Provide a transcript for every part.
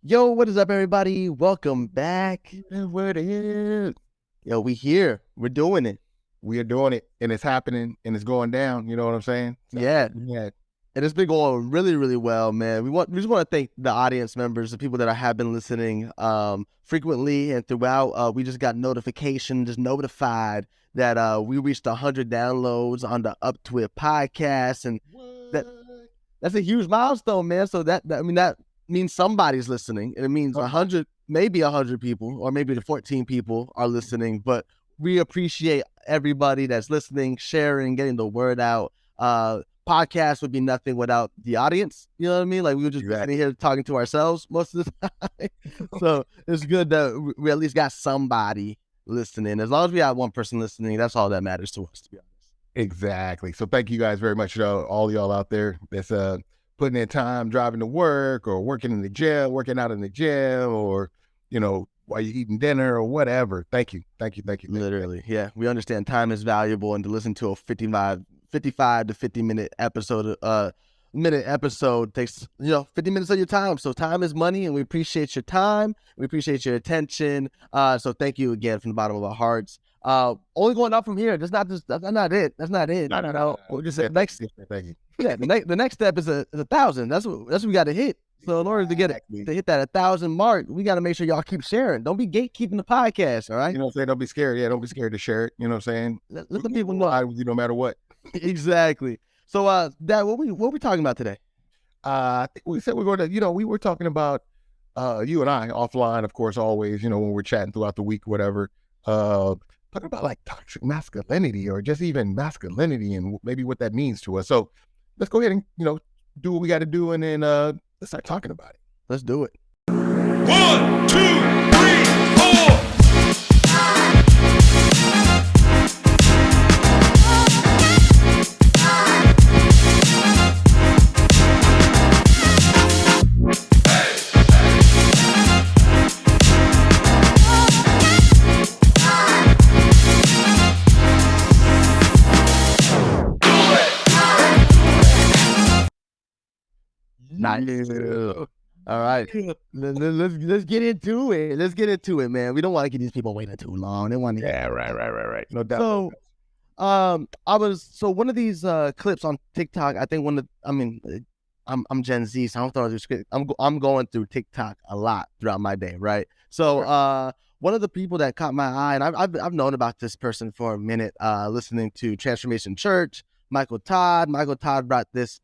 Yo, what is up, everybody? Welcome back. What is? Yo, we here. We're doing it. We are doing it, and it's happening, and it's going down. You know what I'm saying? So, Yeah. yeah. And it's been going really, really well, man. We just want to thank the audience members, the people that have been listening frequently and throughout. We just got notified that we reached 100 downloads on the Up.8 podcast, and that's a huge milestone, man. So that means somebody's listening, and it means 100, maybe 100 people, or maybe the 14 people are listening. But we appreciate everybody that's listening, sharing, getting the word out. Podcast would be nothing without the audience. You know what I mean? Like, we were just sitting here talking to ourselves most of the time. So it's good that we at least got somebody listening. As long as we have one person listening, that's all that matters to us, to be honest. Exactly. So thank you guys very much, all y'all out there that's putting in time driving to work, or working in the gym, working out in the gym, or, while you're eating dinner or whatever. Thank you. Literally. Yeah. We understand time is valuable, and to listen to a 55 to 50 minute episode takes 50 minutes of your time. So time is money, and we appreciate your time, we appreciate your attention. So thank you again from the bottom of our hearts. Only going up from here. That's not it. No. We'll just say next. Thank you. Yeah, the next step is a 1,000. That's what we got to hit. So in order to hit that 1,000 mark, we got to make sure y'all keep sharing. Don't be gatekeeping the podcast. All right. You know what I'm saying? Don't be scared. Yeah, don't be scared to share it. You know what I'm saying? Let the people know. No matter what. Exactly. So, Dad, what we talking about today? I think we said we're going to, we were talking about you and I offline, of course, always, when we're chatting throughout the week, whatever. Talking about like toxic masculinity, or just even masculinity, and maybe what that means to us. So let's go ahead and, do what we got to do, and then let's start talking about it. Let's do it. 1, 2, 3, 4. Nice. All right. Let's get into it. Let's get into it, man. We don't want to keep these people waiting too long. They want to. Yeah, right. No doubt. So, one of these clips on TikTok. I think I'm Gen Z, so I'm throwing through. I'm going through TikTok a lot throughout my day, right? So, one of the people that caught my eye, and I've known about this person for a minute, listening to Transformation Church. Michael Todd brought this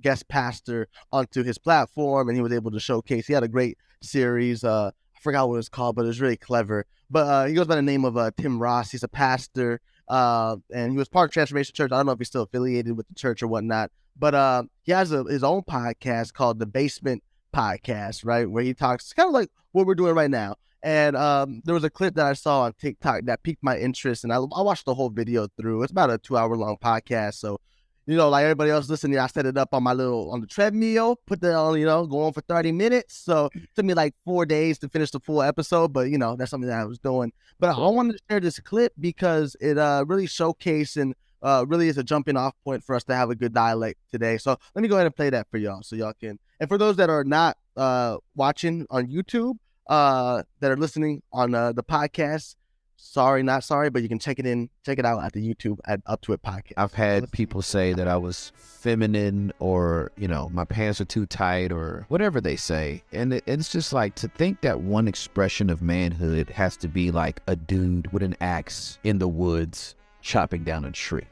guest pastor onto his platform, and he was able to showcase. He had a great series. I forgot what it's called, but it was really clever. But he goes by the name of Tim Ross. He's a pastor, and he was part of Transformation Church. I don't know if he's still affiliated with the church or whatnot, but he has his own podcast called The Basement Podcast, right, where he talks kind of like what we're doing right now. And there was a clip that I saw on TikTok that piqued my interest, and I watched the whole video through. It's about a 2-hour-long podcast. So, like everybody else listening, I set it up on the treadmill, put that on, go on for 30 minutes. So it took me like 4 days to finish the full episode, but, that's something that I was doing. But I wanted to share this clip because it really showcased and really is a jumping off point for us to have a good dialect today. So let me go ahead and play that for y'all so y'all can. And for those that are not watching on YouTube, that are listening on the podcast, sorry, not sorry, but you can check it out at the YouTube at Up.8 podcast. I've had people say that I was feminine, or my pants are too tight, or whatever they say, and it's just like, to think that one expression of manhood has to be like a dude with an axe in the woods chopping down a tree.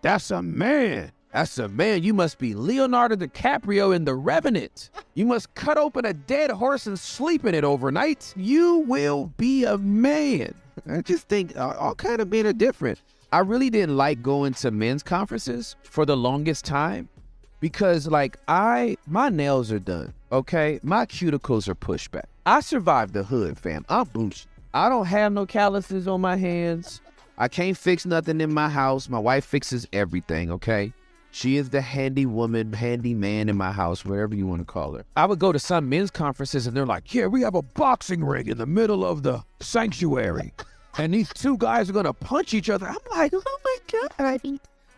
That's a man. That's a man. You must be Leonardo DiCaprio in The Revenant. You must cut open a dead horse and sleep in it overnight. You will be a man. I just think all kind of men are different. I really didn't like going to men's conferences for the longest time because, my nails are done, okay? My cuticles are pushed back. I survived the hood, fam. I'm bougie. I don't have no calluses on my hands. I can't fix nothing in my house. My wife fixes everything, okay? She is the handy woman, handy man in my house, whatever you want to call her. I would go to some men's conferences and they're like, yeah, we have a boxing ring in the middle of the sanctuary. And these two guys are going to punch each other. I'm like, oh my God,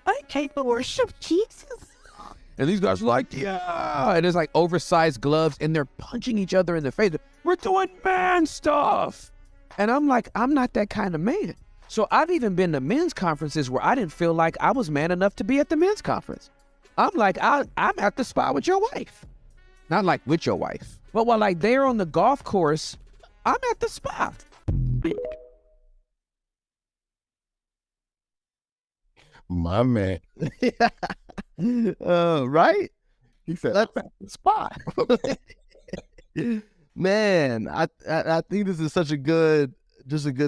I came to worship Jesus. And these guys are like, yeah. And it's like oversized gloves and they're punching each other in the face. We're doing man stuff. And I'm like, I'm not that kind of man. So I've even been to men's conferences where I didn't feel like I was man enough to be at the men's conference. I'm like, I'm at the spa with your wife. Not like with your wife, but while like they're on the golf course, I'm at the spa. My man. Right? He said, "That's at the spot." Man, I think this is such a good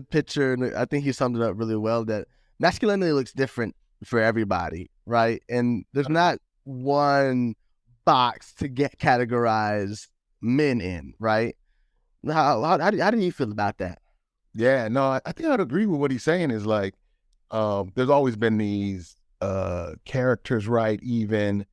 picture, and I think he summed it up really well. That masculinity looks different for everybody, right? And there's not one box to get categorized men in, right? How do you feel about that? Yeah, no, I think I'd agree with what he's saying. Is like, there's always been these characters, right? Even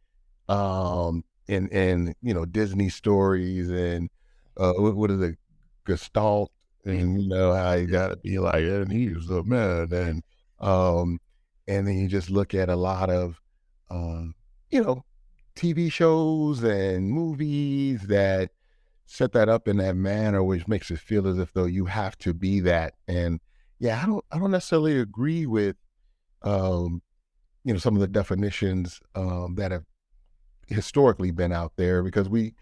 in Disney stories and what is it, Gestalt, and how you gotta be like, and he's the man, and then you just look at a lot of TV shows and movies that set that up in that manner, which makes it feel as if though you have to be that. And yeah, I don't necessarily agree with some of the definitions that have historically been out there, because we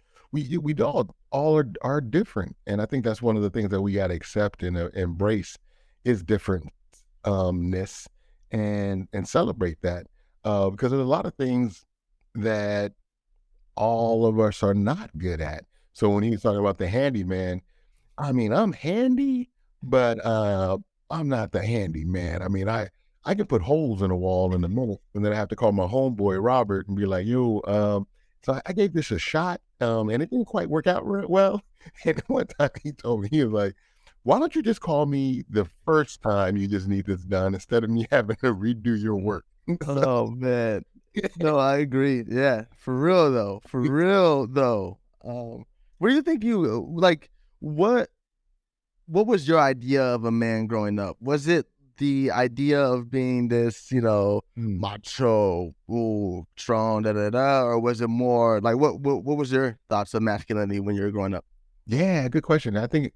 all are different. And I think that's one of the things that we got to accept and embrace is differentness, and celebrate that, because there's a lot of things that all of us are not good at. So when he's talking about the handyman, I mean, I'm handy, but I'm not the handyman. I mean, I can put holes in a wall in a minute, and then I have to call my homeboy Robert and be like, "Yo, so I gave this a shot, and it didn't quite work out well." And one time he told me, he was like, "Why don't you just call me the first time you just need this done instead of me having to redo your work?" Oh man, no, I agree. Yeah, for real though. For real though. What do you think you like? What was your idea of a man growing up? Was it the idea of being this, macho, strong, or was it more like what was your thoughts of masculinity when you were growing up? Yeah, good question. I think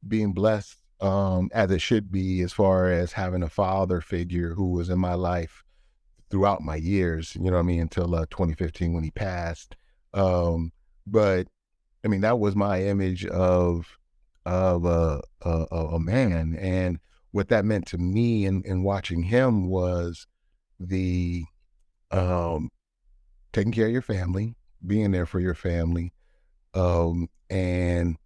being blessed, as it should be, as far as having a father figure who was in my life throughout my years, you know what I mean, until 2015 when he passed. But I mean, that was my image of a man, and what that meant to me in watching him was the taking care of your family, being there for your family, and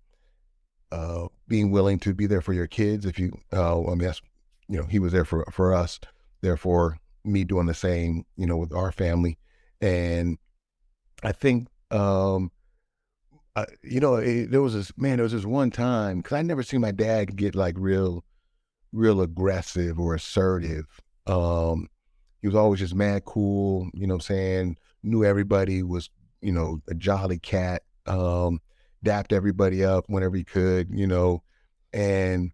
being willing to be there for your kids. If you, I mean, that's, he was there for us, therefore me doing the same, with our family. And I think, there was this one time, cause I never seen my dad get like real aggressive or assertive. He was always just mad cool, you know what I'm saying? Knew everybody, was, a jolly cat, dapped everybody up whenever he could, and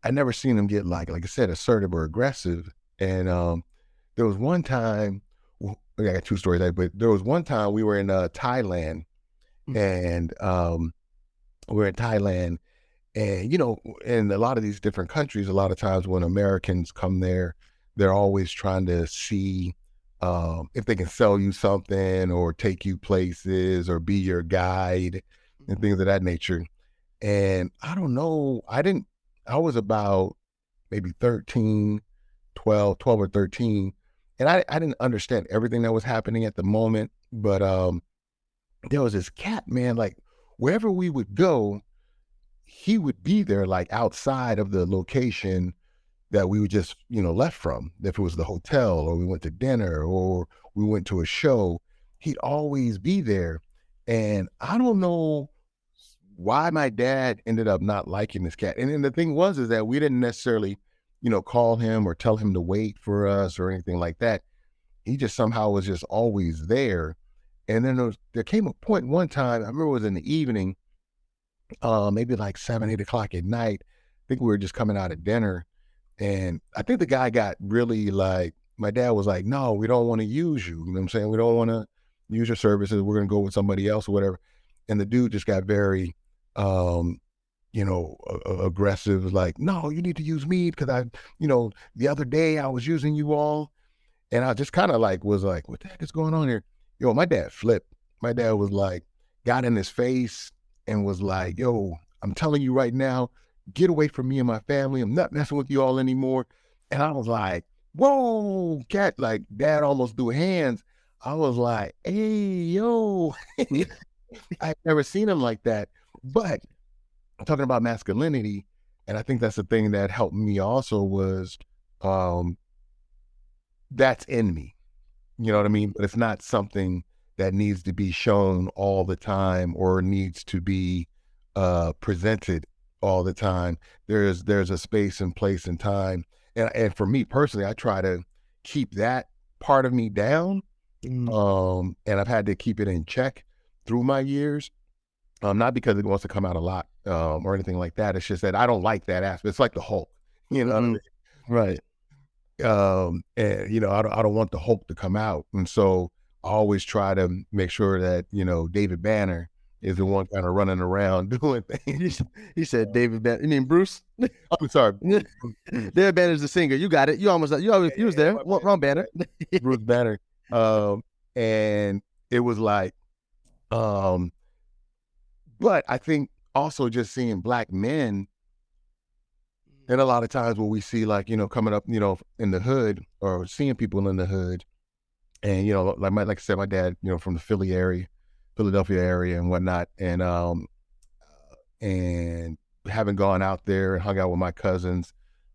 I never seen him get like I said, assertive or aggressive. And there was one time, I got two stories, but there was one time we were in Thailand, and we're in Thailand, and in a lot of these different countries, a lot of times when Americans come there, they're always trying to see if they can sell you something or take you places or be your guide and things of that nature. And I don't know, I was about maybe 13, 12 or 13. And I didn't understand everything that was happening at the moment, but there was this cat, man, like wherever we would go, he would be there, like outside of the location that we would just, left from. If it was the hotel or we went to dinner or we went to a show, he'd always be there. And I don't know why my dad ended up not liking this cat. And then the thing was, is that we didn't necessarily, call him or tell him to wait for us or anything like that. He just somehow was just always there. And then there came a point one time, I remember it was in the evening, maybe like 7, 8 o'clock at night. I think we were just coming out of dinner. And I think the guy got really like my dad was like, no, we don't want to use you. You know what I'm saying? We don't want to use your services. We're going to go with somebody else or whatever. And the dude just got very, aggressive, like, no, you need to use me because the other day I was using you all. And I just kind of like was like, what the heck is going on here? Yo, my dad flipped. My dad was like, got in his face and was like, yo, I'm telling you right now, get away from me and my family. I'm not messing with you all anymore. And I was like, whoa, cat, like dad almost threw hands. I was like, hey, yo, I've never seen him like that. But I'm talking about masculinity. And I think that's the thing that helped me also was, that's in me, you know what I mean? But it's not something that needs to be shown all the time or needs to be presented all the time. There's a space and place and time. And for me personally, I try to keep that part of me down. And I've had to keep it in check through my years. Not because it wants to come out a lot or anything like that. It's just that I don't like that aspect. It's like the Hulk, you know what I mean? Right. And I don't want the Hulk to come out, and so I always try to make sure that David Banner is the one kind of running around doing things. He said David Banner. You mean Bruce? I'm sorry, David Banner's the singer. You got it. You almost. You was there. Wrong Banner. Bruce Banner. And it was like, but I think also just seeing Black men. And a lot of times when we see like, coming up, in the hood or seeing people in the hood and, like I said, my dad, from the Philadelphia area and whatnot. And having gone out there and hung out with my cousins,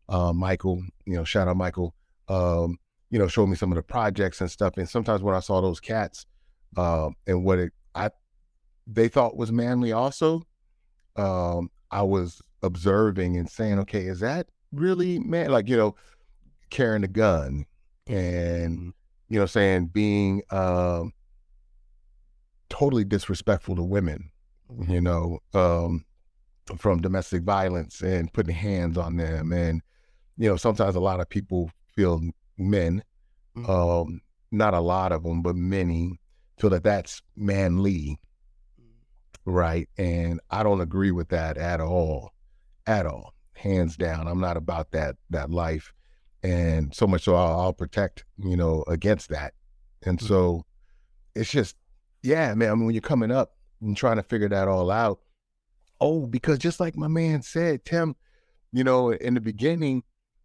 Michael, shout out Michael, showed me some of the projects and stuff. And sometimes when I saw those cats and what they thought was manly also, I was observing and saying, okay, is that really man? Like, carrying a gun and, saying being totally disrespectful to women, from domestic violence and putting hands on them. And, sometimes a lot of people feel men, not a lot of them, but many feel that that's manly. Right. And I don't agree with that at all, hands down. I'm not about that life. And so much so I'll protect, against that. And so it's just, yeah, man, I mean, when you're coming up and trying to figure that all out, because just like my man said, Tim, in the beginning,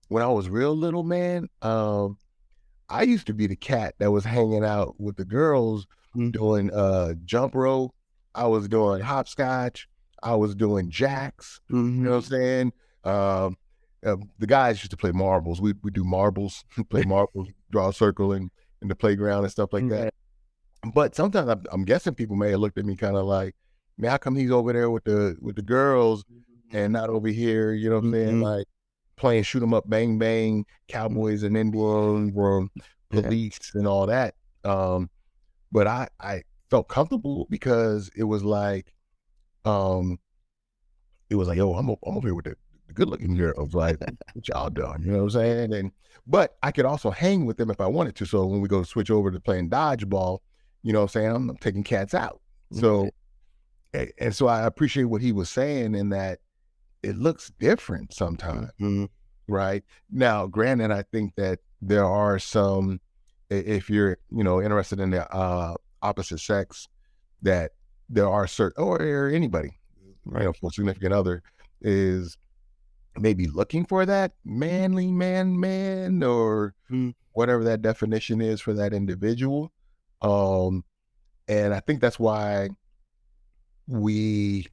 when I was real little, man, I used to be the cat that was hanging out with the girls doing jump rope. I was doing hopscotch. I was doing jacks. You know what I'm saying? The guys used to play marbles. We do marbles, play marbles, draw a circle in the playground and stuff like that. But sometimes I'm guessing people may have looked at me kind of like, man, how come he's over there with the girls and not over here? You know what I'm saying? Like playing shoot 'em up, bang bang, cowboys and Indians, police and all that. But I felt comfortable because it was like, yo, I'm over here with the good looking girls. Like, what y'all doing? You know what I'm saying? But I could also hang with them if I wanted to. So when we go switch over to playing dodgeball, you know what I'm saying? I'm taking cats out. So, and so I appreciate what he was saying in that it looks different sometimes, right? Now, granted, I think that there are some, if you're, interested in the opposite sex, that there are certain, or anybody, for significant other is maybe looking for that manly man, or whatever that definition is for that individual. And I think that's why we,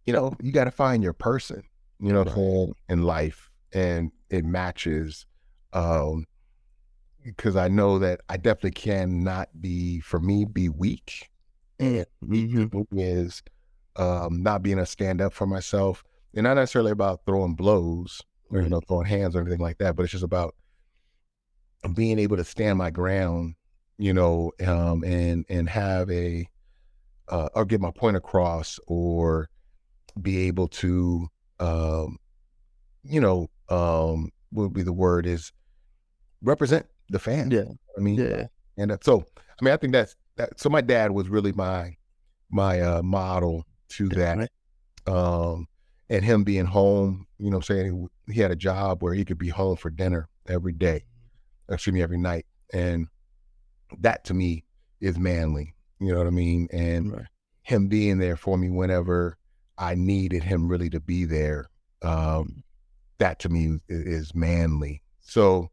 you got to find your person, in life, and it matches. Because I know that I definitely cannot be weak. And is not being a stand up for myself. And not necessarily about throwing blows or, throwing hands or anything like that, but it's just about being able to stand my ground, and have or get my point across, or be able to, what would be the word is, represent the fam. Yeah. I mean, Yeah. and so I mean, I think that's that. So my dad was really my model to that. Right. And him being home, you know what I'm saying? He had a job where he could be home for dinner every day, every night. And that to me is manly, you know what I mean? And Right. him being there for me whenever I needed him really to be there, that to me is manly. So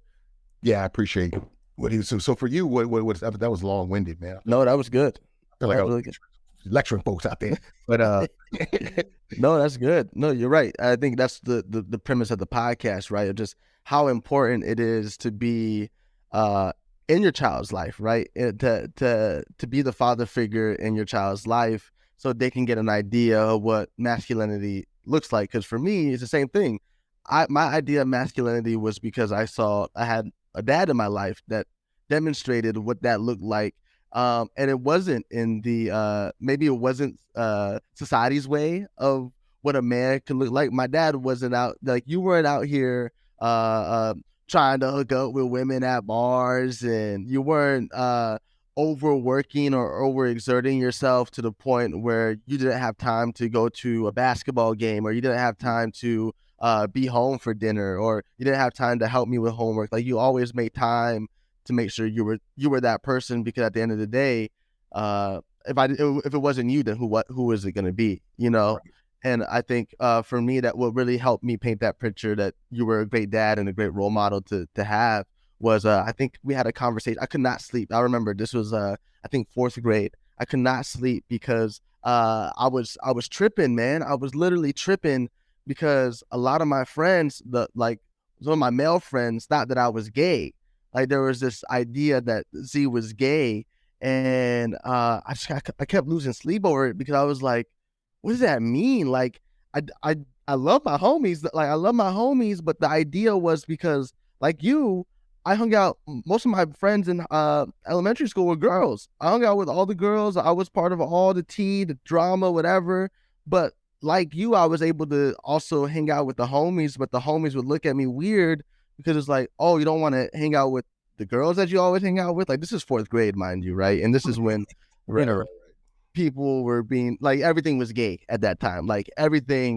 yeah, I appreciate what he was. So for you, what that was long winded, man. No, that was good. I feel like That I was really good. lecturing folks out there, but No, that's good. No, you're right. I think that's the premise of the podcast, right? Of just how important it is to be in your child's life, right? To be the father figure in your child's life, so they can get an idea of what masculinity looks like. Because for me, it's the same thing. My idea of masculinity was because I had a dad in my life that demonstrated what that looked like. And it wasn't in the maybe it wasn't society's way of what a man can look like. My dad wasn't out, like, you weren't out here trying to hook up with women at bars, and you weren't overworking or overexerting yourself to the point where you didn't have time to go to a basketball game, or you didn't have time to be home for dinner, or you didn't have time to help me with homework. Like, you always made time to make sure you were that person, because at the end of the day, if it wasn't you, then who was it going to be, you know? Right. And I think for me, that what really helped me paint that picture that you were a great dad and a great role model to have was I think we had a conversation. I could not sleep. I remember this was I think 4th grade. I could not sleep because I was tripping, man. I was literally tripping because a lot of my friends, some of my male friends, thought that I was gay. Like, there was this idea that Z was gay, and I kept losing sleep over it, because I was like, what does that mean? Like, I love my homies, but the idea was, because like you, I hung out, most of my friends in elementary school were girls. I hung out with all the girls. I was part of all the tea, the drama, whatever. But like you, I was able to also hang out with the homies, but the homies would look at me weird, because it's like, oh, you don't want to hang out with the girls that you always hang out with? Like, this is 4th grade, mind you, right? And this is when, you know, people were being, like, everything was gay at that time. Like, everybody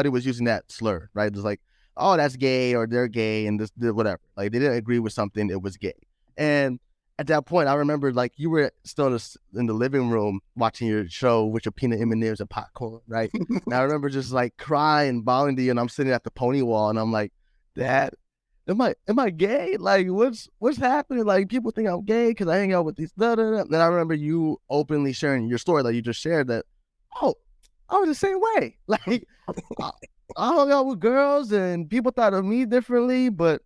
was using that slur, right? It was like, oh, that's gay, or they're gay, and this, whatever. Like, they didn't agree with something, it was gay. And at that point, I remember, like, you were still in the living room watching your show with your peanut M&Ms and popcorn, right? And I remember just, like, crying, bawling to you, and I'm sitting at the pony wall, and I'm like, Dad, am I gay? Like, what's happening? Like, people think I'm gay because I hang out with these Then I remember you openly sharing your story, like you just shared, that, oh, I was the same way. Like, I hung out with girls and people thought of me differently, but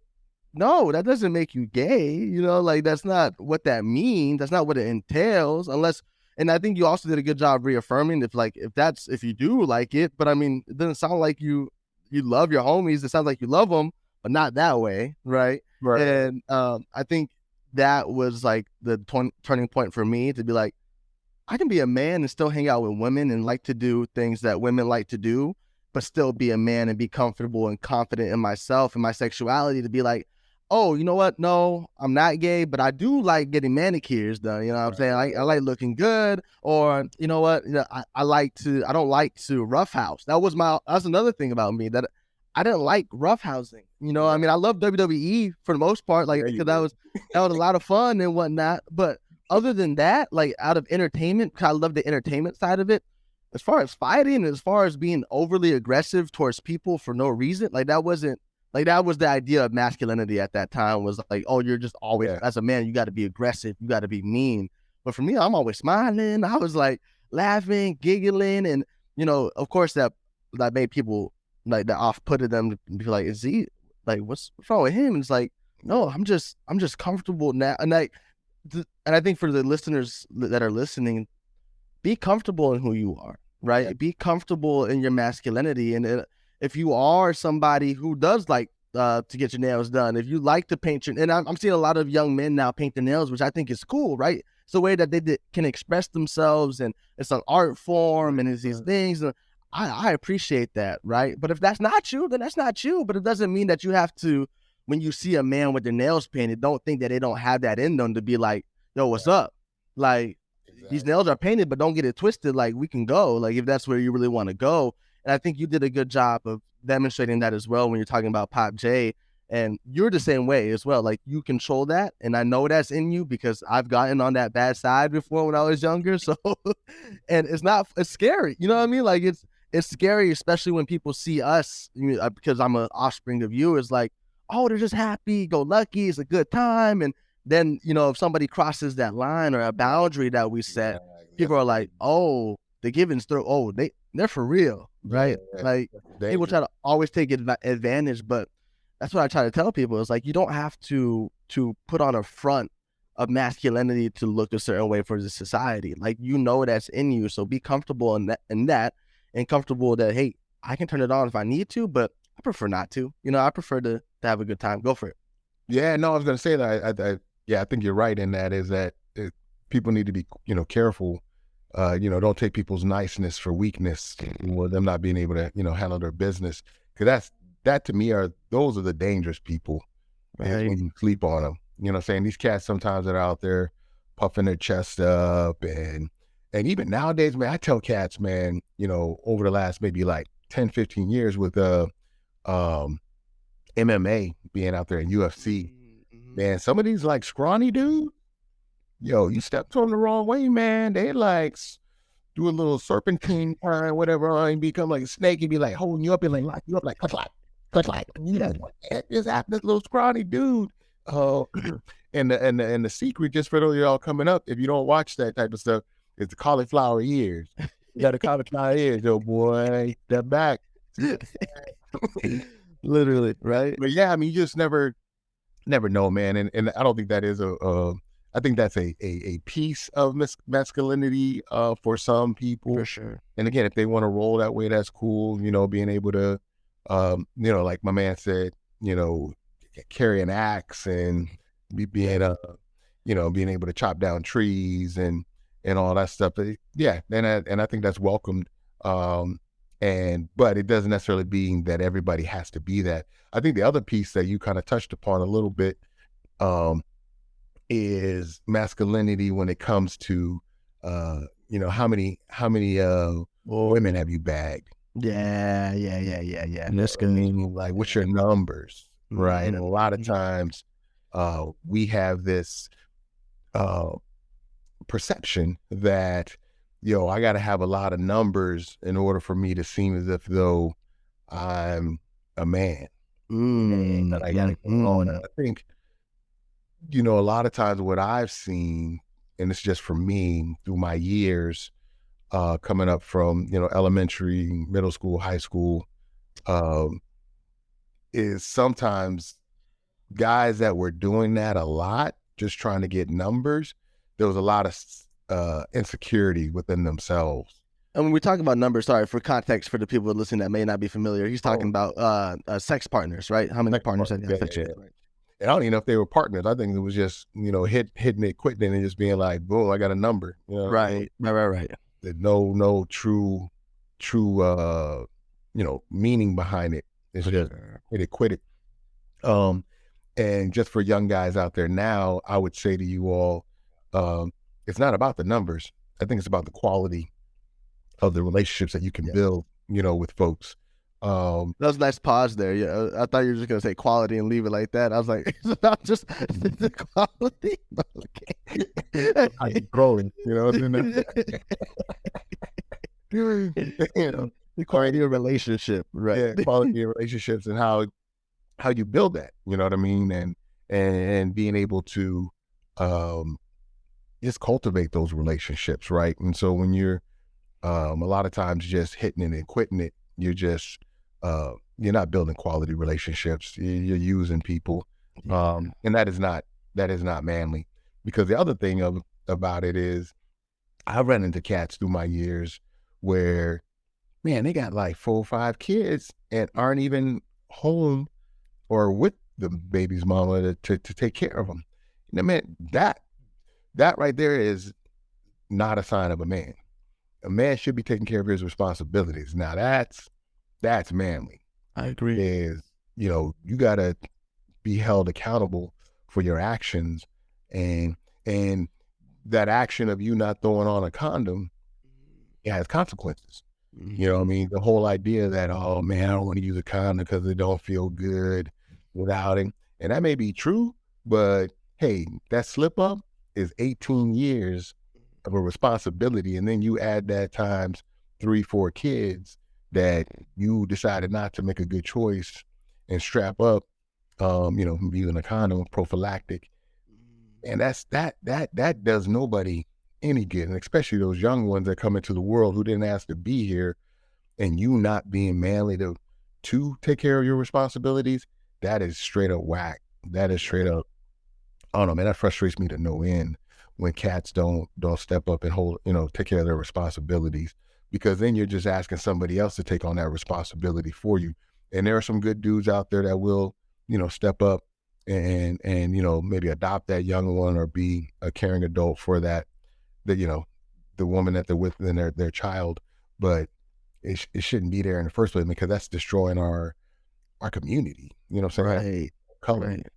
no, that doesn't make you gay. You know, like, that's not what that means. That's not what it entails, unless. And I think you also did a good job reaffirming if you do like it. But I mean, it doesn't sound like you love your homies. It sounds like you love them, but not that way, right? Right. And I think that was like the turning point for me, to be like, I can be a man and still hang out with women and like to do things that women like to do, but still be a man and be comfortable and confident in myself and my sexuality, to be like, oh, you know what? No, I'm not gay, but I do like getting manicures done. You know what I'm saying? I like looking good, or, you know what? You know, I don't like to roughhouse. That's another thing about me, that I didn't like roughhousing. You know, I mean, I love WWE for the most part, like, because that was a lot of fun and whatnot. But other than that, like, out of entertainment, because I love the entertainment side of it, as far as fighting, as far as being overly aggressive towards people for no reason, like, that was the idea of masculinity at that time, was like, oh, you're just always, as a man, you got to be aggressive, you got to be mean. But for me, I'm always smiling. I was like laughing, giggling, and, you know, of course that made people, like, that off-putted them, to be like, is he, like, what's wrong with him? And it's like, no, I'm just comfortable now. And I think for the listeners that are listening, be comfortable in who you are, right? Yeah. Be comfortable in your masculinity. And if you are somebody who does like to get your nails done, if you like to paint and I'm seeing a lot of young men now paint their nails, which I think is cool, right? It's a way that they can express themselves, and it's an art form, and it's these things. I appreciate that, right? But if that's not you, then that's not you. But it doesn't mean that you have to when you see a man with their nails painted, don't think that they don't have that in them to be like, yo, what's up? Like, these nails are painted, but don't get it twisted. Like, we can go, like, if that's where you really want to go. And I think you did a good job of demonstrating that as well when you're talking about Pop J. And you're the same way as well. Like, you control that. And I know that's in you because I've gotten on that bad side before when I was younger. So, and it's scary. You know what I mean? Like, it's scary, especially when people see us, because I'm an offspring of you. It's like, oh, they're just happy, go lucky. It's a good time. And then, if somebody crosses that line or a boundary that we set, people are like, oh, the givens throw, oh, they're for real, right? Like, people try to always take advantage, but that's what I try to tell people. Is like, you don't have to put on a front of masculinity to look a certain way for the society. Like, that's in you, so be comfortable in that, and comfortable that, hey, I can turn it on if I need to, but I prefer not to. I prefer to have a good time. Go for it. Yeah, no, I was going to say that. I think you're right in that. Is that people need to be careful. Don't take people's niceness for weakness or them not being able to handle their business, because that to me those are the dangerous people. Right. When you sleep on them. You know what I'm saying? These cats sometimes that are out there puffing their chest up, and even nowadays, man, I tell cats, man, over the last maybe like 10, 15 years with MMA being out there in UFC, man, some of these like scrawny dudes, you stepped on the wrong way, man. They like do a little serpentine turn, whatever, and become like a snake and be like holding you up and like lock you up like cluck. This little scrawny dude. And the secret, just for those of y'all coming up, if you don't watch that type of stuff, is the cauliflower ears. You got the cauliflower ears, yo boy. Step back. Literally, right? But yeah, I mean, you just never know, man. And I don't think that is I think that's a piece of masculinity for some people. For sure. And again, if they want to roll that way, that's cool. Being able to, like my man said, carry an axe and being able to chop down trees and all that stuff. But yeah, and I think that's welcomed. But it doesn't necessarily mean that everybody has to be that. I think the other piece that you kind of touched upon a little bit is masculinity when it comes to how many women have you bagged? Yeah. That's gonna mean like, what's your numbers, right? And a lot of times we have this perception that I got to have a lot of numbers in order for me to seem as if though I'm a man. That I got to go on. And I think, a lot of times what I've seen, and it's just for me through my years coming up from, elementary, middle school, high school, is sometimes guys that were doing that a lot, just trying to get numbers, there was a lot of insecurity within themselves. And when we talk about numbers, sorry, for context for the people listening that may not be familiar, he's talking about sex partners, right? How many partners have you had sex with? Right. And I don't even know if they were partners. I think it was just, hitting it, quitting it, and just being like, boom, I got a number. Right. No true, meaning behind it. It's just hit it, quit it. And just for young guys out there now, I would say to you all, it's not about the numbers. I think it's about the quality of the relationships that you can build, with folks. That was a nice pause there. Yeah, I thought you were just gonna say quality and leave it like that. I was like, it's about just the quality. Okay. I'm growing, the quality of relationship, right? Yeah, quality of relationships and how you build that. You know what I mean? And being able to just cultivate those relationships, right? And so when you're a lot of times just hitting it and quitting it, you're just you're not building quality relationships. You're using people, and that is not manly. Because the other thing about it is, I've run into cats through my years where, man, they got like 4 or 5 kids and aren't even home or with the baby's mama to take care of them. Man, that right there is not a sign of a man. A man should be taking care of his responsibilities. Now that's manly. I agree. Is, you gotta be held accountable for your actions, and that action of you not throwing on a condom, it has consequences. You know what I mean? The whole idea that, oh man, I don't want to use a condom because it don't feel good without it. And that may be true, but hey, that slip up is 18 years of a responsibility. And then you add that times 3, 4 kids that you decided not to make a good choice and strap up, using a condom, prophylactic. And that does nobody any good. And especially those young ones that come into the world who didn't ask to be here, and you not being manly to take care of your responsibilities, that is straight up whack. That is straight up, I don't know, man, that frustrates me to no end when cats don't step up and take care of their responsibilities, because then you're just asking somebody else to take on that responsibility for you. And there are some good dudes out there that will, step up and maybe adopt that young one or be a caring adult for the woman that they're with and their child. But it shouldn't be there in the first place, because that's destroying our community. You know what I'm saying? Right. Color. Right.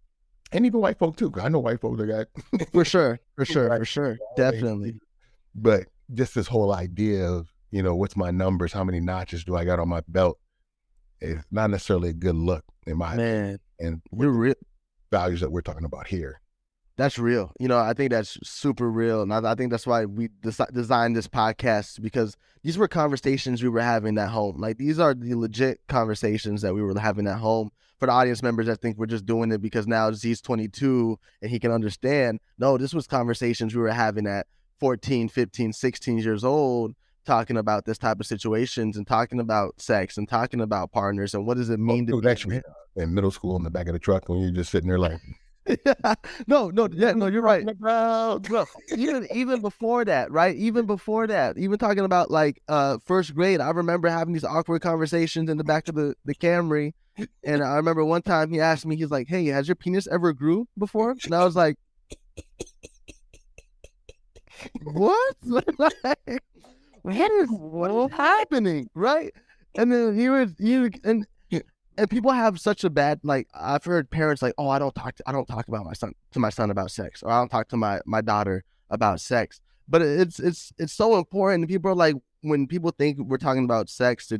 And even white folk too, 'cause I know white folk that got For sure. Definitely. But just this whole idea of, what's my numbers, how many notches do I got on my belt, is not necessarily a good look in my opinion. And you're real. Values that we're talking about here. That's real. I think that's super real. And I think that's why we designed this podcast, because these were conversations we were having at home. Like, these are the legit conversations that we were having at home. For the audience members, I think we're just doing it because now Z's 22 and he can understand. No, this was conversations we were having at 14, 15, 16 years old, talking about this type of situations and talking about sex and talking about partners and what does it mean to be actually in middle school in the back of the truck when you're just sitting there like, No, you're right. Well, even before that, right? Even talking about like first grade, I remember having these awkward conversations in the back of the Camry. And I remember one time he asked me, he's like, "Hey, has your penis ever grew before?" And I was like, "What? What's happening?" Right? And then and people have such a bad, like, I've heard parents like, "Oh, I don't talk about my son about sex, or I don't talk to my daughter about sex." But it's so important. People are like, when people think we're talking about sex, we're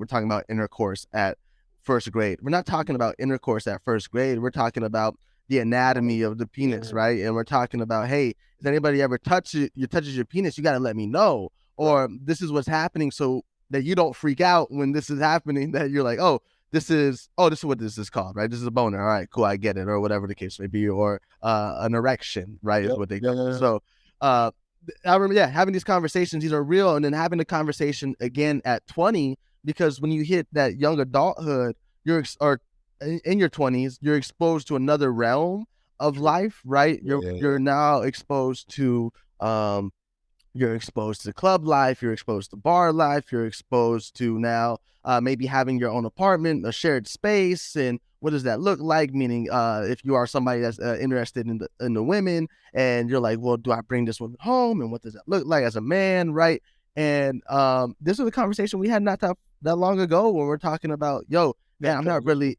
talking about intercourse at first grade. We're not talking about intercourse at first grade. We're talking about the anatomy of the penis, right? And we're talking about, hey, if anybody ever touches your penis, you got to let me know, or this is what's happening, so that you don't freak out when this is happening. That you're like, this is what this is called, right? This is a boner. All right, cool, I get it, or whatever the case may be, or an erection, right? Is what they call it. So I remember, having these conversations, these are real, and then having the conversation again at 20, because when you hit that young adulthood, or in your 20s, you're exposed to another realm of life, right? You're now exposed to you're exposed to club life, you're exposed to bar life, you're exposed to now maybe having your own apartment, a shared space, and what does that look like? Meaning, if you are somebody that's interested in the women, and you're like, well, do I bring this woman home, and what does that look like as a man, right? And this was a conversation we had not that long ago, when we're talking about, man, I'm not really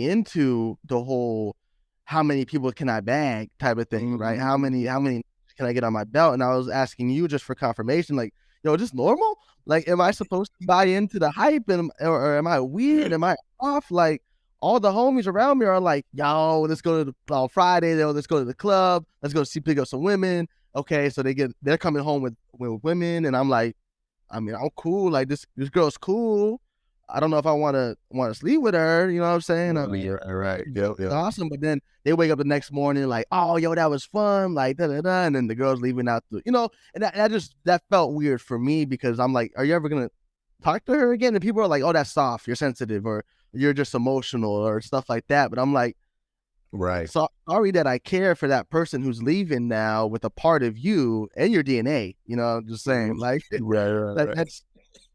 into the whole how many people can I bag type of thing, right? How many can I get on my belt? And I was asking you just for confirmation, like, is this normal? Like, am I supposed to buy into the hype, or am I weird? Am I off? Like, all the homies around me are like, yo, let's go to on Friday, let's go to the club, let's go pick up some women. Okay, so they're coming home with women, and I'm like, I mean, I'm cool. Like, this girl's cool. I don't know if I want to sleep with her. You know what I'm saying? I mean, right. Yep. Awesome. But then they wake up the next morning like, oh, that was fun. Like, da-da-da. And then the girl's leaving out and that felt weird for me, because I'm like, are you ever going to talk to her again? And people are like, oh, that's soft, you're sensitive, or you're just emotional, or stuff like that. But I'm like, right. Sorry that I care for that person who's leaving now with a part of you and your DNA. I'm just saying, like, right.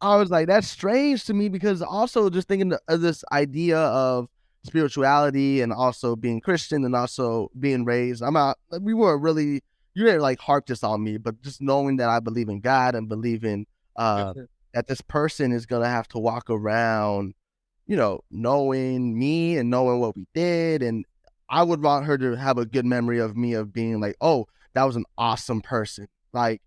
I was like, that's strange to me, because also just thinking of this idea of spirituality, and also being Christian, and also being raised. You didn't like harp this on me, but just knowing that I believe in God, and believing that this person is going to have to walk around, knowing me and knowing what we did, and I would want her to have a good memory of me, of being like, oh, that was an awesome person. Like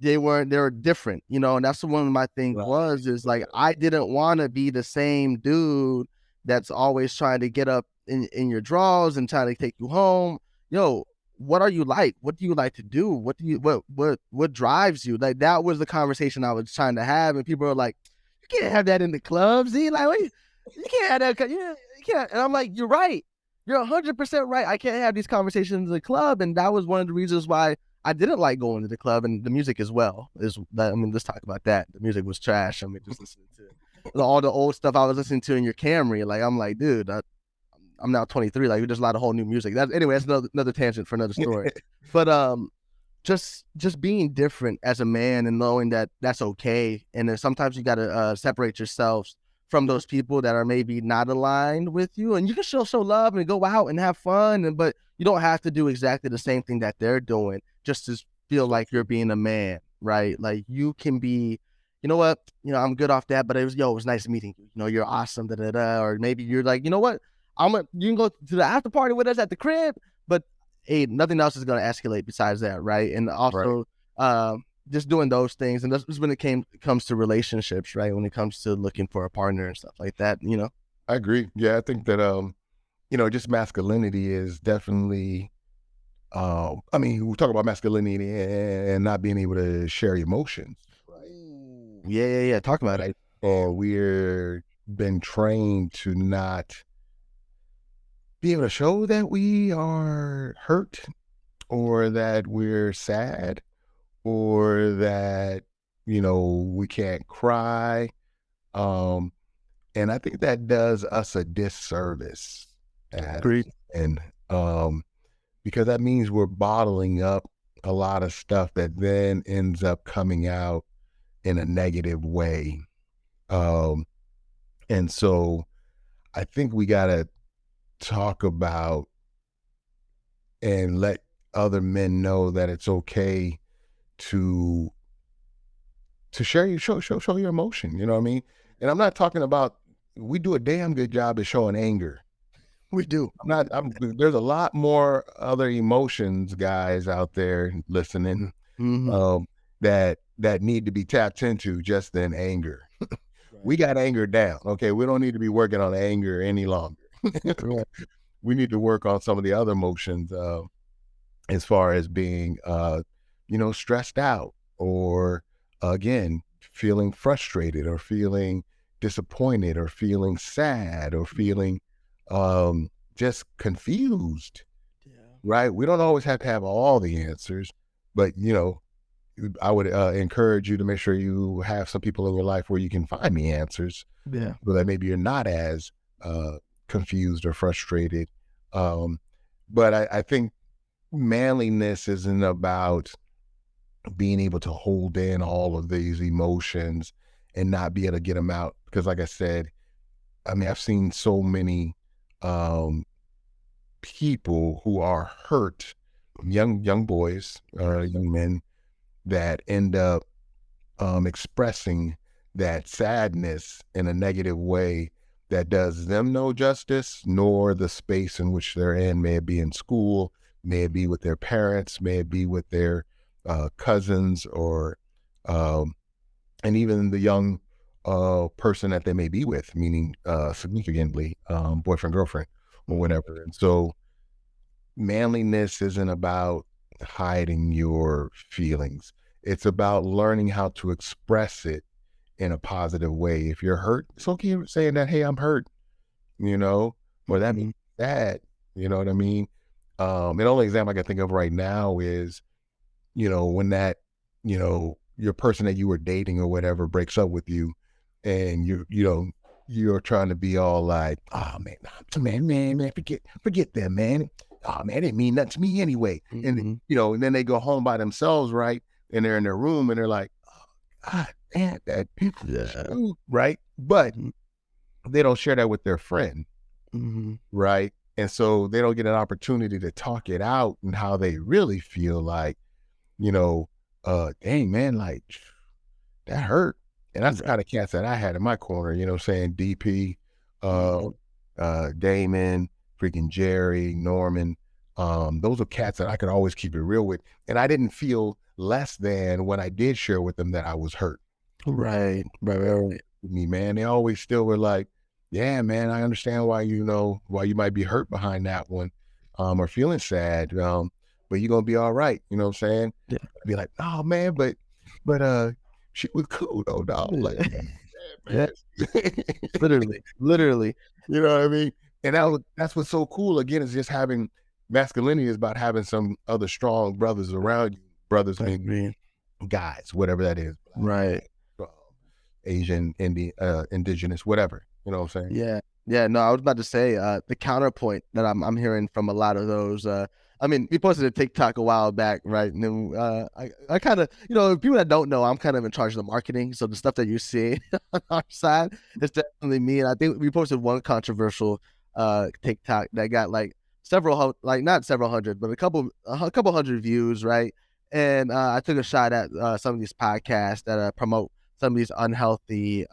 they were different, you know, and that's one of my things is like, I didn't want to be the same dude that's always trying to get up in your drawers and trying to take you home. Yo, what are you like? What do you like to do? What drives you? Like, that was the conversation I was trying to have. And people are like, you can't have that in the club. See, like, wait, you can't have that. You can't. And I'm like, you're right. You're 100% right. I can't have these conversations in the club. And that was one of the reasons why I didn't like going to the club, and the music as well. Is that, I mean, let's talk about that. The music was trash. I mean, just listening to all the old stuff I was listening to in your Camry. Like, I'm like, dude, I'm now 23. Like, there's a lot of whole new music. Anyway, that's another tangent for another story. But just being different as a man and knowing that that's okay. And then sometimes you got to separate yourselves from those people that are maybe not aligned with you, and you can still show love and go out and have fun, but you don't have to do exactly the same thing that they're doing just to feel like you're being a man, right? Like, you can be, you know what, I'm good off that, but it was nice meeting you. You're awesome, da da da. Or maybe you're like, you know what, you can go to the after party with us at the crib, but hey, nothing else is gonna escalate besides that, right? And also, just doing those things, and this is when it comes to relationships, right? When it comes to looking for a partner and stuff like that, I agree. Yeah, I think that just masculinity is definitely. I mean, we talk about masculinity and not being able to share emotions. Right? Yeah. Talk about it. Or we're been trained to not be able to show that we are hurt, or that we're sad, or that, we can't cry. And I think that does us a disservice. Agreed. And because that means we're bottling up a lot of stuff that then ends up coming out in a negative way. And so I think we got to talk about and let other men know that it's okay to share your show your emotion. You know what I mean? And I'm not talking about, we do a damn good job of showing anger. We do. There's a lot more other emotions, guys, out there listening, that need to be tapped into just than anger. Right. We got anger down. Okay. We don't need to be working on anger any longer. We need to work on some of the other emotions, as far as being, stressed out, or again, feeling frustrated, or feeling disappointed, or feeling sad, or feeling just confused. Right? We don't always have to have all the answers, but I would encourage you to make sure you have some people in your life where you can find the answers. Yeah. So that maybe you're not as confused or frustrated. But I think manliness isn't about being able to hold in all of these emotions and not be able to get them out. Because like I said, I mean, I've seen so many people who are hurt, young boys, young men, that end up expressing that sadness in a negative way that does them no justice, nor the space in which they're in. May it be in school, may it be with their parents, may it be with their cousins, or and even the young person that they may be with, meaning significantly boyfriend, girlfriend, or whatever. And so manliness isn't about hiding your feelings. It's about learning how to express it in a positive way. If you're hurt, it's okay saying that, hey, I'm hurt, or that means sad, you know what I mean? The only example I can think of right now is, when that, your person that you were dating or whatever breaks up with you, and you're trying to be all like, oh man, forget them, man. Oh man, it didn't mean nothing to me anyway. And and then they go home by themselves, right? And they're in their room and they're like, oh, God, man, that people, right? But they don't share that with their friend, right? And so they don't get an opportunity to talk it out and how they really feel, like, dang man, like that hurt. And that's the kind of cats that I had in my corner, saying DP, Damon, freaking Jerry, Norman. Those are cats that I could always keep it real with. And I didn't feel less than when I did share with them that I was hurt. Right. Me, man. They always still were like, yeah, man, I understand why you might be hurt behind that one, or feeling sad. But you're gonna be all right, you know what I'm saying? Yeah. I'd be like, oh man, but she was cool though, dog. Like, Yeah. Literally. You know what I mean? And that's what's so cool. Again, is just having masculinity is about having some other strong brothers around you. Brothers, mean guys, whatever that is. Right. Asian, indigenous, whatever. You know what I'm saying? Yeah. No, I was about to say the counterpoint that I'm hearing from a lot of those. I mean, we posted a TikTok a while back, right? And then I kind of, people that don't know, I'm kind of in charge of the marketing. So the stuff that you see on our side is definitely me. And I think we posted one controversial TikTok that got like not several hundred, but a couple hundred views, right? And I took a shot at some of these podcasts that promote some of these unhealthy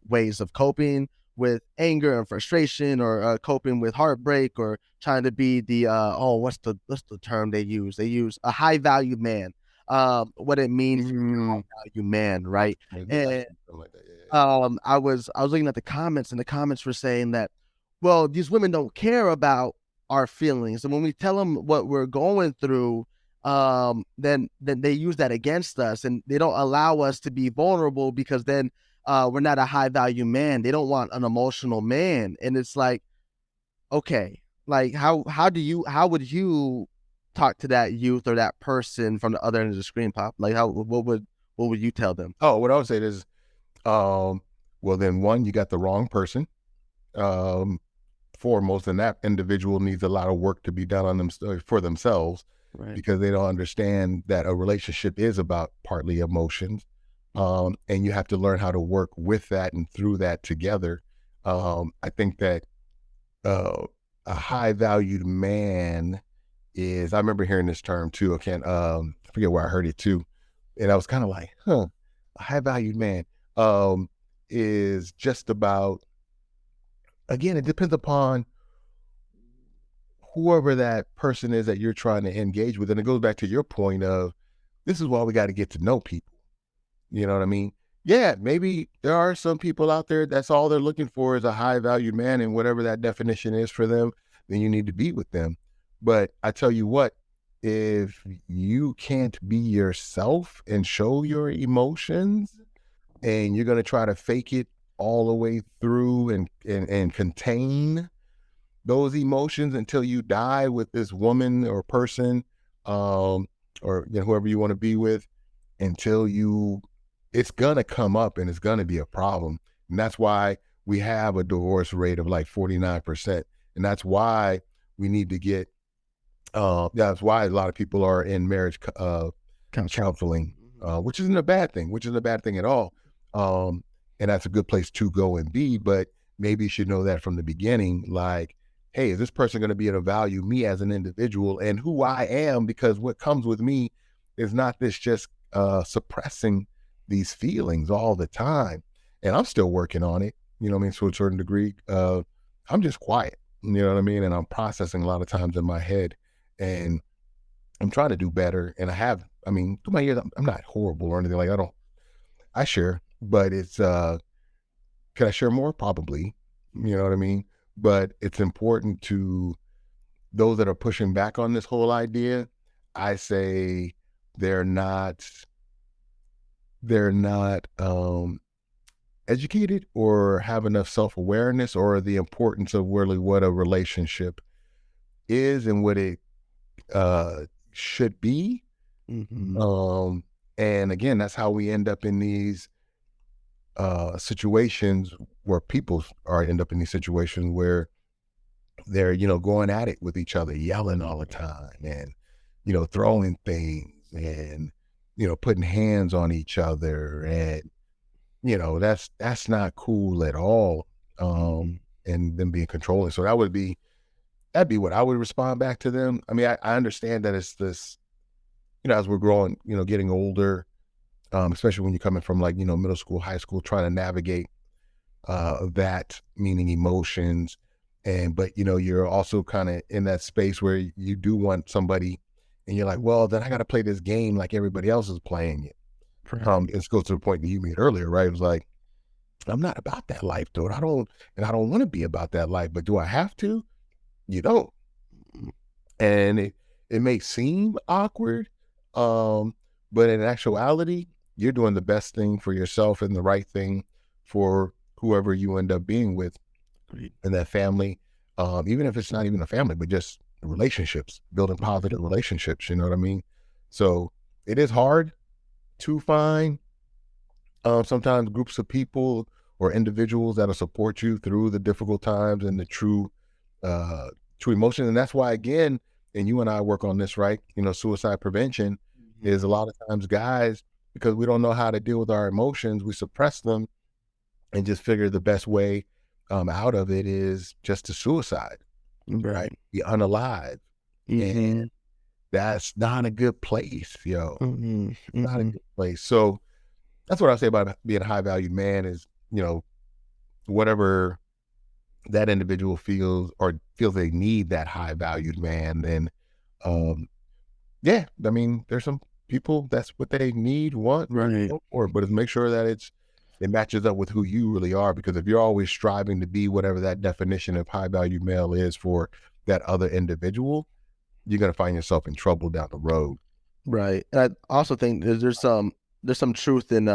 ways of coping with anger and frustration, or coping with heartbreak, or trying to be the what's the term they use? They use a high value man. What it means to be a high value man, right? And I was looking at the comments, and the comments were saying that, well, these women don't care about our feelings, and when we tell them what we're going through, then they use that against us, and they don't allow us to be vulnerable, because then we're not a high value man. They don't want an emotional man. And it's like, okay, like how would you talk to that youth or that person from the other end of the screen, Pop? Like what would you tell them? Oh, what I would say is, well, then one, you got the wrong person. Foremost, and that individual needs a lot of work to be done on them for themselves, Right. Because they don't understand that a relationship is about partly emotions. And you have to learn how to work with that and through that together. I think that a high valued man is, I remember hearing this term too. I forget where I heard it too. And I was kind of like, a high valued man is just about, again, it depends upon whoever that person is that you're trying to engage with. And it goes back to your point of, this is why we got to get to know people. You know what I mean? Yeah, maybe there are some people out there that's all they're looking for is a high valued man, and whatever that definition is for them, then you need to be with them. But I tell you what, if you can't be yourself and show your emotions, and you're going to try to fake it all the way through and contain those emotions until you die with this woman or person, or whoever you want to be with, it's going to come up and it's going to be a problem. And that's why we have a divorce rate of like 49%. And that's why we need to get, that's why a lot of people are in marriage counseling, which isn't a bad thing at all. And that's a good place to go and be, but maybe you should know that from the beginning, like, hey, is this person going to be able to value me as an individual and who I am? Because what comes with me is not this just suppressing these feelings all the time. And I'm still working on it, you know what I mean? To a certain degree, I'm just quiet, you know what I mean? And I'm processing a lot of times in my head, and I'm trying to do better. And through my years, I'm not horrible or anything. Like I share, but it's, can I share more? Probably, you know what I mean? But it's important to those that are pushing back on this whole idea. I say they're not educated or have enough self-awareness or the importance of really what a relationship is and what it should be. Mm-hmm. And again, that's how we end up in these situations where people end up in these situations where they're, going at it with each other, yelling all the time, and, throwing things, and, putting hands on each other, and, that's not cool at all. And them being controlling. So that'd be what I would respond back to them. I mean, I understand that it's this, as we're growing, getting older, especially when you're coming from like, middle school, high school, trying to navigate that, meaning emotions. but you're also kind of in that space where you do want somebody, and you're like, well, then I got to play this game like everybody else is playing it. It goes to the point that you made earlier, right? It was like, I'm not about that life, dude. I don't want to be about that life, but do I have to? You don't. And it may seem awkward, but in actuality, you're doing the best thing for yourself and the right thing for whoever you end up being with in that family. Even if it's not even a family, but just relationships, building positive relationships, you know what I mean? So it is hard to find sometimes groups of people or individuals that'll support you through the difficult times and the true emotion. And that's why, again, and you and I work on this, right? Suicide prevention is a lot of times guys, because we don't know how to deal with our emotions, we suppress them and just figure the best way out of it is just to suicide, right? Be unalive. And that's not a good place, yo. Not a good place. So that's what I say about being a high valued man is, whatever that individual feels they need that high valued man, then yeah, I mean, there's some people that's what they need, want, Right. or but it's make sure that it matches up with who you really are, because if you're always striving to be whatever that definition of high valued male is for that other individual, you're gonna find yourself in trouble down the road. Right. And I also think there's some truth in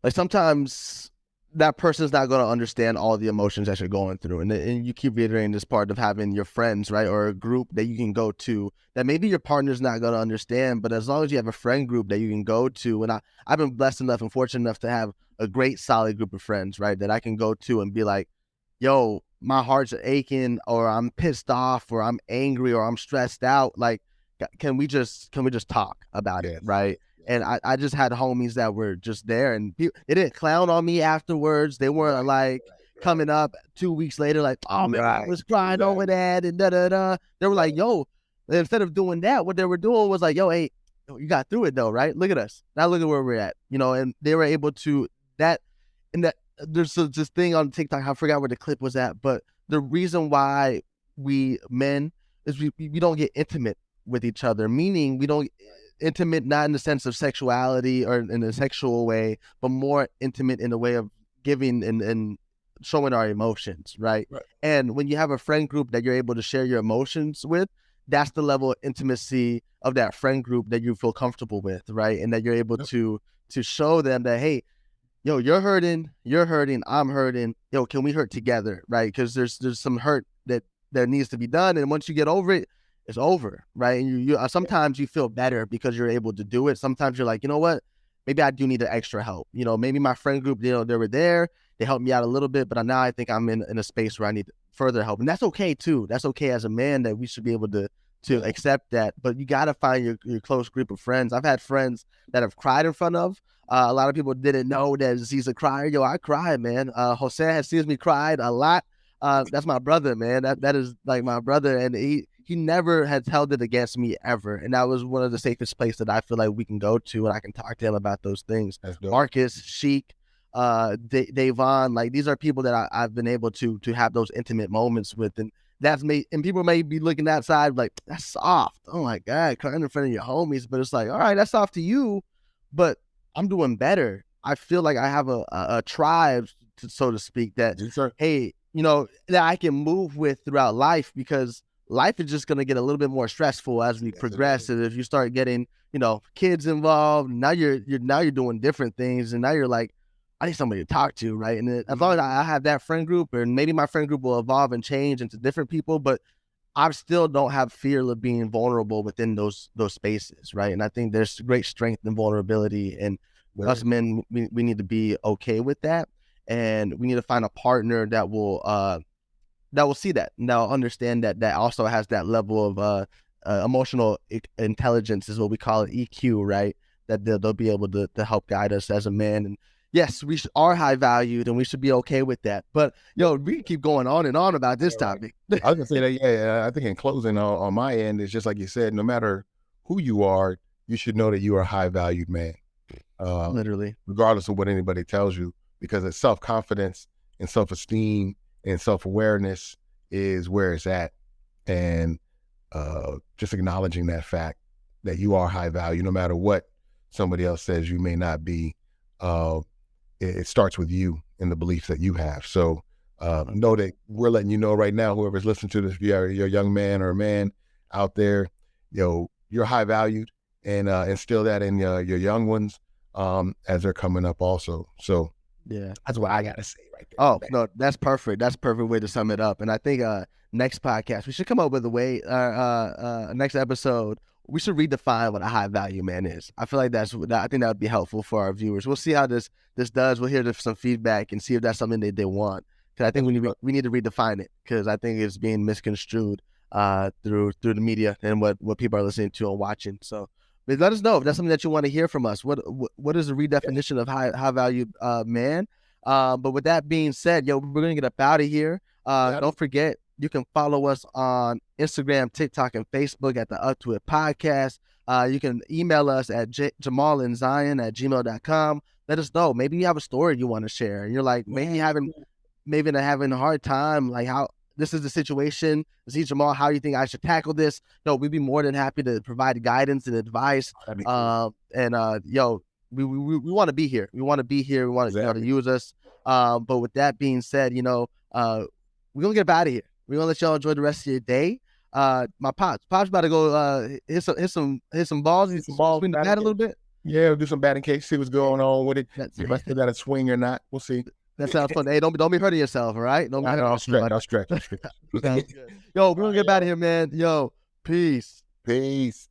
like sometimes that person's not going to understand all the emotions that you're going through, and you keep reiterating this part of having your friends, right, or a group that you can go to that maybe your partner's not going to understand, but as long as you have a friend group that you can go to, and I've been blessed enough and fortunate enough to have a great solid group of friends, right, that I can go to and be like, yo, my heart's aching, or I'm pissed off, or I'm angry, or I'm stressed out, like can we just talk about it, right? And I just had homies that were just there, and they didn't clown on me afterwards. They weren't like coming up 2 weeks later like, oh man, I was crying over that and da-da-da. They were like, yo, instead of doing that, what they were doing was like, yo, hey, you got through it though, right? Look at us. Now look at where we're at, and they were able to that. There's this thing on TikTok, I forgot where the clip was at, but the reason why we men is we don't get intimate with each other, meaning we don't intimate not in the sense of sexuality or in a sexual way, but more intimate in the way of giving and showing our emotions, right? And when you have a friend group that you're able to share your emotions with, that's the level of intimacy of that friend group that you feel comfortable with, right? And that you're able to show them that, hey, yo, you're hurting, I'm hurting, yo, can we hurt together, right? Because there's some hurt that needs to be done, and once you get over it, it's over, right? And you sometimes you feel better because you're able to do it. Sometimes you're like, you know what? Maybe I do need the extra help. Maybe my friend group, they were there, they helped me out a little bit, but now I think I'm in a space where I need further help, and that's okay too. That's okay as a man, that we should be able to accept that. But you got to find your close group of friends. I've had friends that I've cried in front of. A lot of people didn't know that he's a crier. Yo, I cry, man. Jose has seen me cried a lot. That's my brother, man. That is like my brother, and he never has held it against me ever. And that was one of the safest places that I feel like we can go to, and I can talk to him about those things. Marcus, Sheik, Davon, like these are people that I've been able to have those intimate moments with, and that's me. And people may be looking outside like, that's soft. Oh my God, crying in front of your homies. But it's like, all right, that's soft to you, but I'm doing better. I feel like I have a tribe, so to speak, that, hey, that I can move with throughout life, because life is just going to get a little bit more stressful as we progress. And if you start getting, kids involved, now you're doing different things. And now you're like, I need somebody to talk to, right? And as long as I have that friend group, and maybe my friend group will evolve and change into different people, but I still don't have fear of being vulnerable within those spaces, right? And I think there's great strength and vulnerability, and us men, we need to be okay with that, and we need to find a partner that will see that, and that'll understand that also has that level of emotional intelligence, is what we call it, EQ, right? That they'll be able to help guide us as a man. And yes, we are high valued, and we should be okay with that. But we can keep going on and on about this topic. I was gonna say that. Yeah, I think in closing, on my end, it's just like you said. No matter who you are, you should know that you are a high valued man. Literally, regardless of what anybody tells you, because it's self-confidence and self-esteem and self-awareness is where it's at. And just acknowledging that fact that you are high value, no matter what somebody else says you may not be. It starts with you and the beliefs that you have. So know that we're letting you know right now, whoever's listening to this, if you're a young man or a man out there, you're high valued, and instill that in your young ones as they're coming up also. So yeah, that's what I got to say right there. Oh, no, that's perfect. That's a perfect way to sum it up. And I think next podcast, we should come up with a way, next episode, we should redefine what a high value man is. I feel like I think that would be helpful for our viewers. We'll see how this does. We'll hear some feedback and see if that's something they want. Because I think we need to redefine it, because I think it's being misconstrued through the media and what people are listening to and watching. So but let us know if that's something that you want to hear from us. What is the redefinition of high value man? But with that being said, we're going to get up out of here. Don't forget, you can follow us on Instagram, TikTok, and Facebook at the Up To It Podcast. You can email us at jamalandzion@gmail.com. Let us know. Maybe you have a story you want to share, and you're like, maybe having a hard time, like how this is the situation. See, Jamal, how do you think I should tackle this? We'd be more than happy to provide guidance and advice. Cool. We want to be here. We want to be here. We want to use us. But with that being said, we're gonna get up out of here. We're gonna let y'all enjoy the rest of your day. My Pop's about to go hit some balls. Hit some balls in the bat a little bit. Yeah, we'll do some batting case. See what's going on with it. If I still got a swing or not, we'll see. That sounds fun. Hey, don't be hurting yourself, all right? I'll stretch. Yo, we're gonna get out of here, man. Yo, peace. Peace.